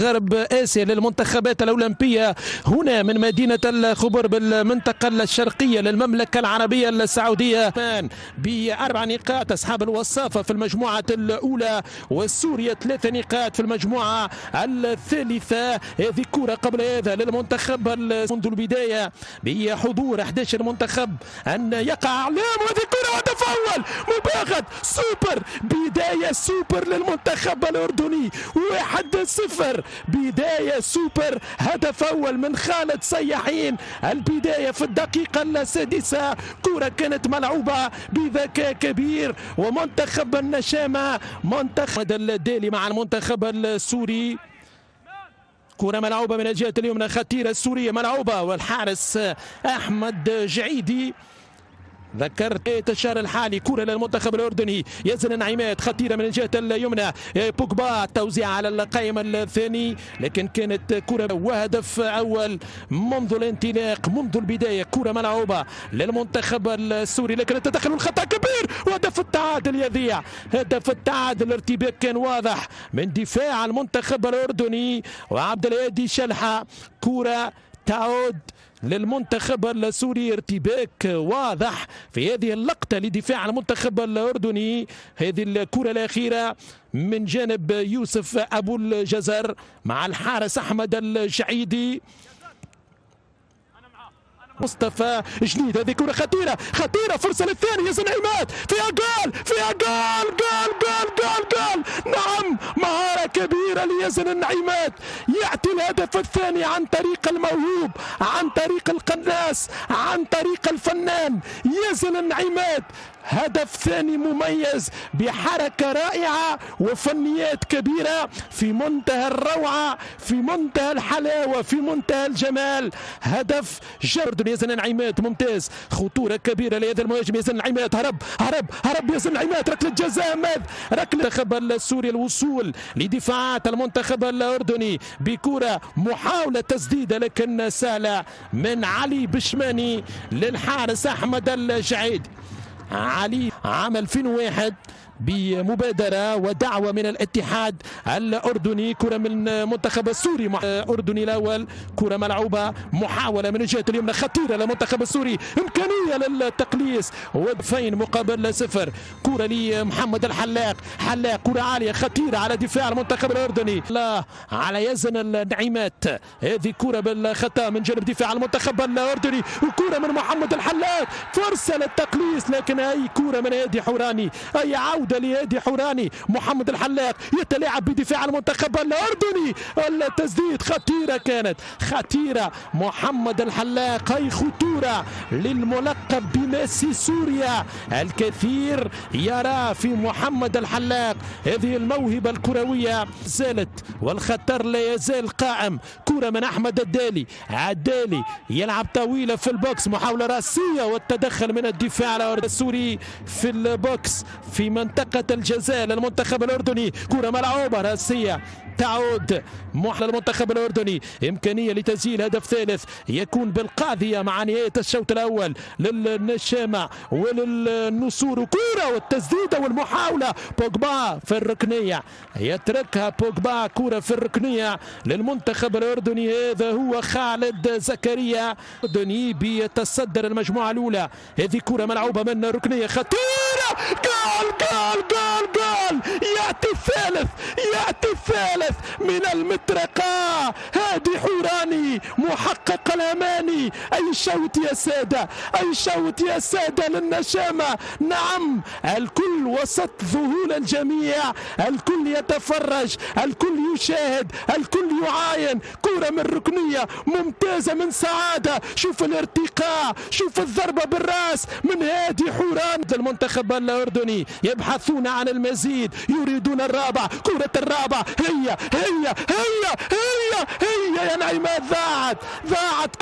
غرب آسيا للمنتخبات الأولمبية هنا من مدينة الخبر بالمنطقة الشرقية للمملكة العربية السعودية ب4 نقاط أصحاب الوصافة في المجموعة الأولى، وسوريا 3 نقاط في المجموعة الثالثة. هذه كرة قبل هذا للمنتخب منذ البداية بحضور 11 منتخب أن يقع أعلام، وهذه كرة هدف أول مباغت سوبر، بداية سوبر للمنتخب الأردني 1-0، بداية سوبر، هدف أول من خالد صياحين. البداية في الدقيقة السادسة، كرة كانت ملعوبة بذكاء كبير، ومنتخب النشامة منتخب الدالي مع المنتخب السوري. كرة ملعوبة من الجهة اليمنى خطيرة السورية ملعوبة، والحارس أحمد جعيدي ذكرت الشهر الحالي. كرة للمنتخب الأردني، يزن النعيمات خطيرة من الجهة اليمنى، بوجبا توزيع على القائم الثاني، لكن كانت كرة وهدف أول منذ الانطلاق منذ البداية. كرة ملعوبة للمنتخب السوري، لكن التدخل والخطأ كبير، وهدف التعادل يذيع. هدف التعادل، الارتباك كان واضح من دفاع المنتخب الأردني وعبد الهادي شلحة. كرة تعود للمنتخب السوري، ارتباك واضح في هذه اللقطة لدفاع المنتخب الأردني. هذه الكرة الأخيرة من جانب يوسف أبو الجزر مع الحارس أحمد الجعيدي. مصطفى جديد، هذه كرة خطيرة خطيرة، فرصة للثاني، يزن عماد، فيها جول فيها جول جول جول جول جول. نعم، مهارة كبيرة ليزن النعيمات، يأتي الهدف الثاني عن طريق الموهوب، عن طريق القناص، عن طريق الفنان يزن النعيمات. هدف ثاني مميز بحركة رائعة وفنيات كبيرة في منتهى الروعة، في منتهى الحلاوة، في منتهى الجمال. هدف جرد يزن النعيمات ممتاز، خطورة كبيرة لهذا المهاجم يزن النعيمات، هرب يزن النعيمات، ركلة جزاء ماذ، ركلة المنتخب السوري. الوصول لدفاعات المنتخب الأردني بكرة محاولة تسديدة لكن سهلة من علي بشماني للحارس أحمد الجعيد. علي عام 2001 بمبادرة ودعوة من الاتحاد الأردني. كرة من المنتخب السوري الأردني الأول، كرة ملعوبة، محاولة من الجهة اليمنى خطيرة للمنتخب السوري، إمكانية للتقليص، ودفين مقابل 0. كرة لمحمد الحلاق، كرة عالية خطيرة على دفاع المنتخب الأردني، لا على يزن النعيمات. هذه كرة بالخطأ من جانب دفاع المنتخب الأردني، وكرة من محمد الحلاق، فرصة للتقليص، لكن أي كرة من هادي حوراني، أي عودة لهادي حوراني. محمد الحلاق يتلاعب بدفاع المنتخب الأردني، التسديد خطيرة، كانت خطيرة. محمد الحلاق، أي خطورة للملقب بميسي سوريا، الكثير يرى في محمد الحلاق هذه الموهبة الكروية زالت، والخطر لا يزال قائم. كرة من أحمد الدالي يلعب طويلة في البوكس، محاولة راسية والتدخل من الدفاع السوري في البوكس في منطقة الجزاء للمنتخب الأردني. كرة ملعوبة راسية تعود للمنتخب الأردني، إمكانية لتسجيل هدف ثالث يكون بالقاضية مع نهاية الشوط الأول للنشامة وللنصور. كرة والتسديدة والمحاولة، بوجبا في الركنية يتركها بوجبا، كرة في الركنية للمنتخب الأردني. هذا هو خالد زكريا الأردني بيتصدر المجموعة الأولى. هذه كرة ملعوبة من ركنية خطيرة، جول جول جول جول، يأتي الثالث من المطرقة. هادي حوراني محقق الأماني، أي شوط يا سادة، أي شوط يا سادة للنشامة. نعم، الكل وسط ذهول الجميع، الكل يتفرج، الكل يشاهد، الكل يعاين. كرة من ركنية ممتازة من سعادة، شوف الارتقاء، شوف الضربة بالراس من هادي حوران. المنتخب الأردني يبحثون عن المزيد، يريدون الرابع، كرة الرابع، هي يا نعيمات، ضاعت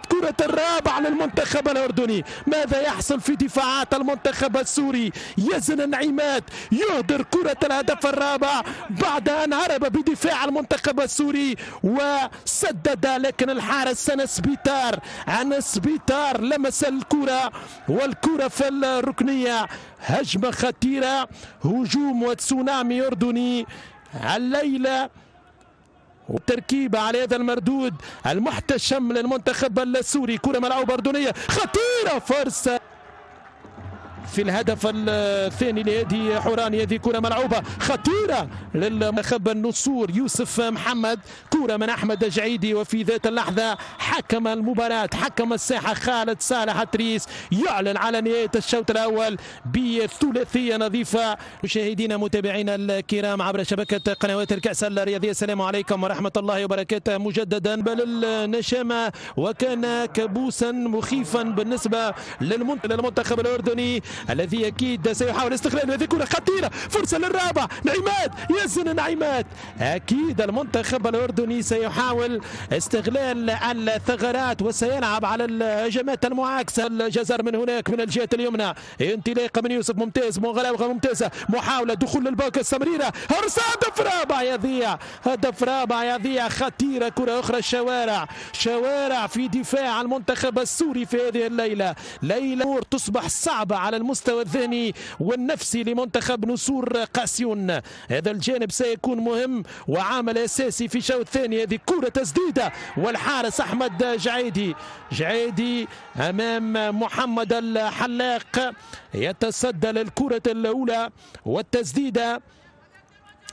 كرة الرابع للمنتخب الأردني. ماذا يحصل في دفاعات المنتخب السوري؟ يزن النعيمات يهدر كرة الهدف الرابع بعد أن هرب بدفاع المنتخب السوري وسدد، لكن الحارس أنس بيتار لمس الكرة، والكرة في الركنية. هجمة خطيرة، هجوم وتسونامي أردني الليلة، والتركيبة على هذا المردود المحتشم للمنتخب السوري. كرة ملعوبة أردنية خطيرة، فرصة في الهدف الثاني لهذه حوراني. هذه كرة ملعوبة خطيرة للمنتخب النصور يوسف محمد، كرة من أحمد جعيدي. وفي ذات اللحظة حكم المباراة، حكم الساحة خالد صالح التريس، يعلن على نهاية الشوط الأول بثلاثية نظيفة. مشاهدينا متابعينا الكرام عبر شبكة قنوات الكأس الرياضية، السلام عليكم ورحمة الله وبركاته مجددا. بل النشامة وكان كابوسا مخيفا بالنسبة للمنتخب الأردني الذي اكيد سيحاول استغلال هذه الكره خطيره. فرصه للرابع، نعيمات، يزن نعيمات. اكيد المنتخب الاردني سيحاول استغلال الثغرات وسيلعب على الهجمات المعاكسه. الجزر من هناك من الجهه اليمنى، انطلاقه من يوسف ممتاز، مغلاوغه ممتازه، محاوله دخول للباكس سمريره، هرسه، هدف رابع يضيع، هدف رابع يضيع. خطيره، كره اخرى، شوارع في دفاع المنتخب السوري في هذه الليله. ليله تصبح صعبه على المستوى الذهني والنفسي لمنتخب نصور قاسيون. هذا الجانب سيكون مهم وعامل اساسي في الشوط الثاني. هذه كرة تسديدة والحارس احمد جعيدي امام محمد الحلاق يتصدى للكرة الاولى والتسديدة.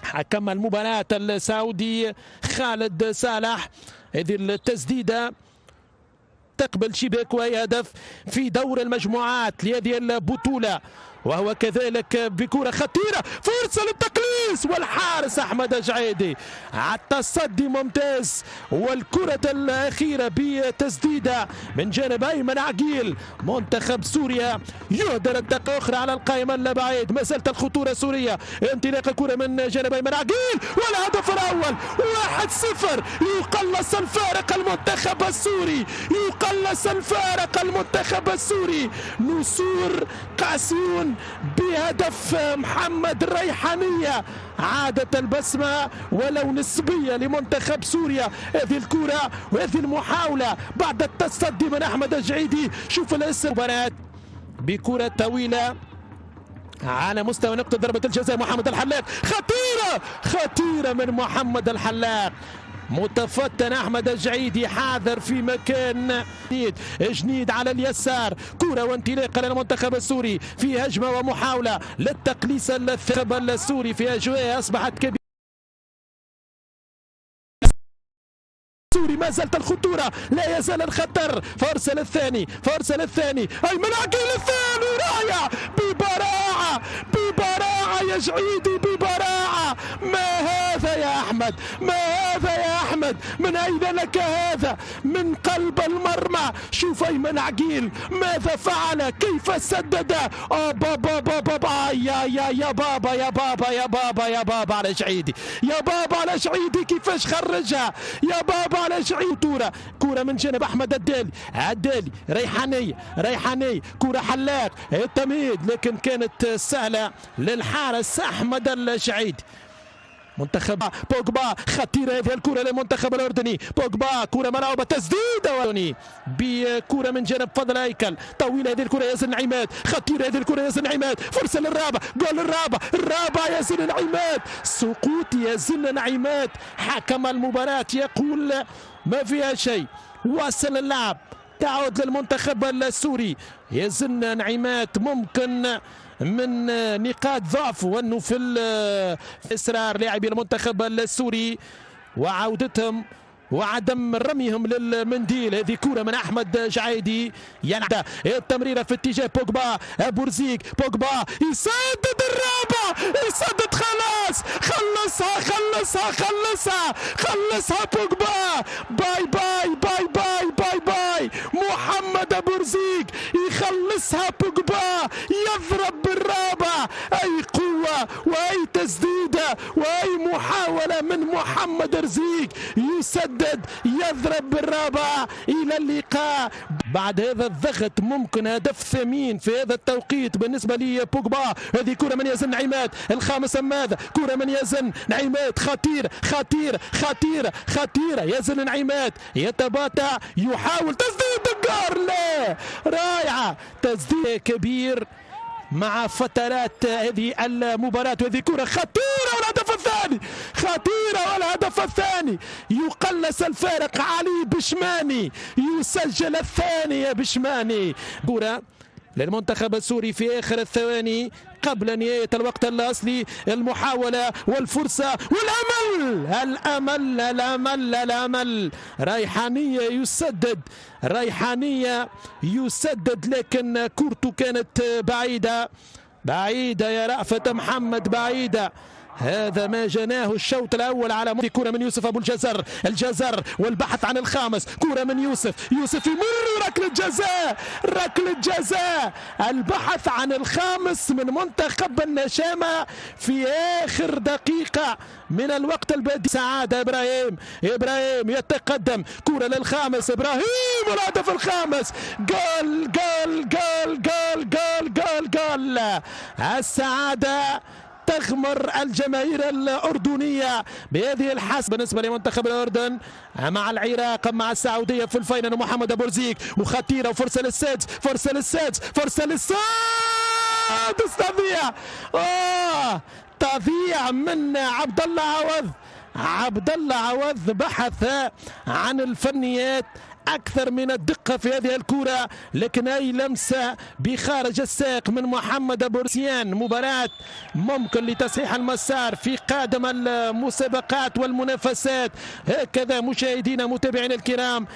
حكم المباراة السعودي خالد صالح. هذه التسديدة تقبل شباك وهي هدف في دور المجموعات لهذه البطولة، وهو كذلك بكرة خطيرة، فرصة للتقليص والحارس أحمد جعيدي. التصدي ممتاز، والكرة الأخيرة بتسديدة من جانب أيمن عقيل. منتخب سوريا يهدر الدقة أخرى على القائمة البعيد، ما زالت الخطورة سورية. انطلاق الكرة من جانب أيمن عقيل والهدف الأول 1-0. يقلص الفارق المنتخب السوري، يقلص الفارق المنتخب السوري. نصور قاسيون بهدف محمد الريحانية. عادت البسمة ولو نسبية لمنتخب سوريا. هذه الكرة وهذه المحاولة بعد التصدي من أحمد الجعيدي. شوف الاسم مباراة بكرة طويلة على مستوى نقطة ضربة الجزاء. محمد الحلاق، خطيرة من محمد الحلاق. متفتن احمد الجعيدي، حاذر في مكان جنيد على اليسار. كرة وانطلاقه للمنتخب السوري في هجمة ومحاولة للتقليص المنتخب السوري في أجواء أصبحت كبيرة. ما زالت الخطورة، لا يزال الخطر. فرصة للثاني، أيمن عقيل الثاني، رائع، ببراعة يا جعيدي، ببراعة. ما هذا يا أحمد، من أين لك هذا؟ من قلب المرمى. شوف أيمن عقيل ماذا فعل، كيف سدد. بابا يا بابا على جعيدي، كيفاش خرجها، يا بابا على جعيدي. كرة من جانب أحمد الدالي، ريحاني، كرة حلاق، التمهيد، لكن كانت سهلة للحارس أحمد الجعيدي. منتخب بوجبا، خطيرة هذه الكرة للمنتخب الأردني. بوجبا، كرة ملعوبة، تسديدة بكرة من جانب فضل هيكل، طويلة هذه الكرة، ياسر نعيمات، خطيرة هذه الكرة، ياسر نعيمات، فرصة للرابع، جول الرابع ياسر نعيمات، سقوط ياسر نعيمات. حكم المباراة يقول ما فيها شيء، واصل اللعب، تعود للمنتخب السوري. يزن نعيمات ممكن من نقاط ضعف وانه في اصرار لاعبي المنتخب السوري وعودتهم وعدم رميهم للمنديل. هذه كرة من احمد جعيدي، ينعد التمريرة في اتجاه بوجبا، بورزيك، بوجبا يسدد الرابع، يسدد، خلصها بوجبا. باي محمد بورزيك يخلصها. بوجبا يضرب بالرابع. اي قوة واي تسديدة واي محاولة من محمد رزيق، يسدد، يضرب بالرابع. الى اللقاء. بعد هذا الضغط ممكن هدف ثمين في هذا التوقيت بالنسبة لي بوجبا. هذه كرة من يزن نعيمات، الخامس ماذا؟ كرة من يزن نعيمات، خطيرة. يزن نعيمات يتباطأ، يحاول تسديد الجار، لا، رائعة، تسديد كبير مع فترات هذه المباراة. وهذه كرة خطيرة والهدف الثاني خطيرة، والهدف الثاني يقلص الفارق. علي بشماني يسجل الثاني يا بشماني. كرة للمنتخب السوري في آخر الثواني قبل نهاية الوقت الأصلي. المحاولة والفرصة والأمل الأمل الأمل الأمل. ريحانية يسدد لكن كورته كانت بعيدة يا رأفت محمد، بعيدة. هذا ما جناه الشوط الأول على كرة من يوسف أبو الجزر والبحث عن الخامس. كرة من يوسف يمر ركلة جزاء. البحث عن الخامس من منتخب النشامة في آخر دقيقة من الوقت البديهي. سعادة إبراهيم يتقدم، كرة للخامس إبراهيم والهدف الخامس. جول جول جول جول جول جول جول. السعادة تغمر الجماهير الأردنية بهذه الحسم بالنسبة لمنتخب الأردن مع العراق مع السعودية في الفاينل. محمد أبو رزيق وخطيرة وفرصة للسادس تضيع من عبد الله عوض. بحث عن الفنيات أكثر من الدقة في هذه الكرة، لكن أي لمسة بخارج الساق من محمد أبو رزيان. مباراة ممكن لتصحيح المسار في قادم المسابقات والمنافسات. هكذا مشاهدينا متابعينا الكرام